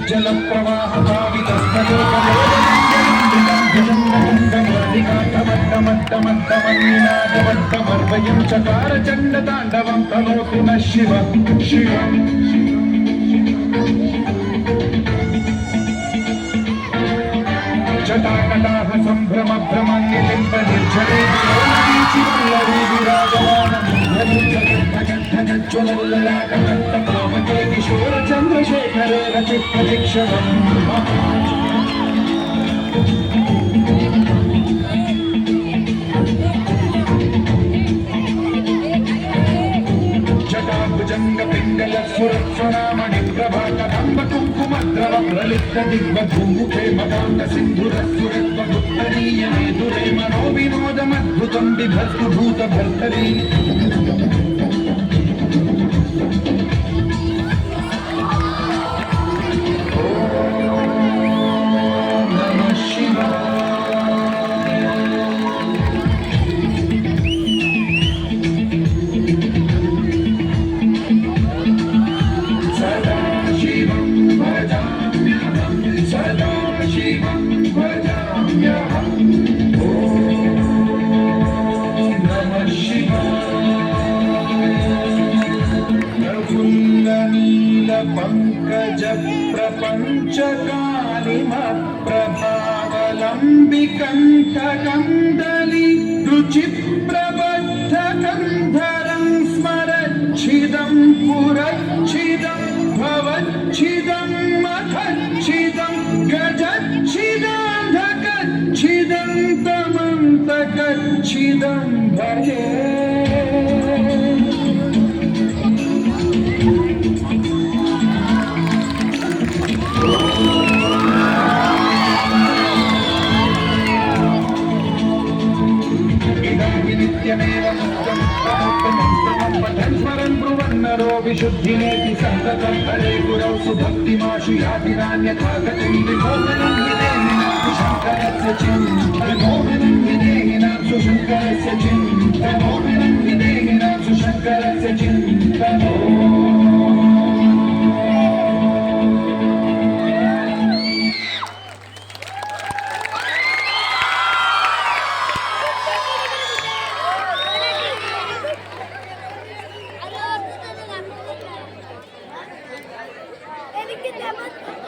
జల ప్రవాహ భావితస్తయోగమర్వయం చకార చండ తాండవం తనోతు న శివ శివ జటాకటాహ సంభ్రమ భ్రమాన్యలింప నిర్జరే వల్లరీ విరాజమానజ్వలల్లలాకమంతమామకే కిశోర చంద్రశేఖరే రచిత్పరీక్షణం జటాభుజంగ పింగళ సురక్షణామణి ప్రభాకరంబ కుంకుమద్రవం లలిత దిగ్వధూముఖే మదాంత సింధురస్సురత్వభుత్తరీయమే దురే మనో వినోదమద్భుతం బిభర్తు భూత భర్తరీ పంకజ ప్రపంచ కాళిమ ప్రభావలంబికంఠకందలి రుచి ప్రబద్ధ కంధరం స్మరచ్చిదం పురచ్చిదం భవచ్చిదం మఖచ్చిదం గజచ్చిదాంధకచ్చిదం తమంతకచ్చిదం భజే విశుద్ధినేతి సంతతం హరే గురౌ సుభక్తిమాశు యాతి నాన్యథా గతిం విమోహనం విదేహినాం శంకరస్య విమోహనం విదేహినాం శంకరస్య విమోహనం విదేహినాం శంకరస్య చింతనో Get that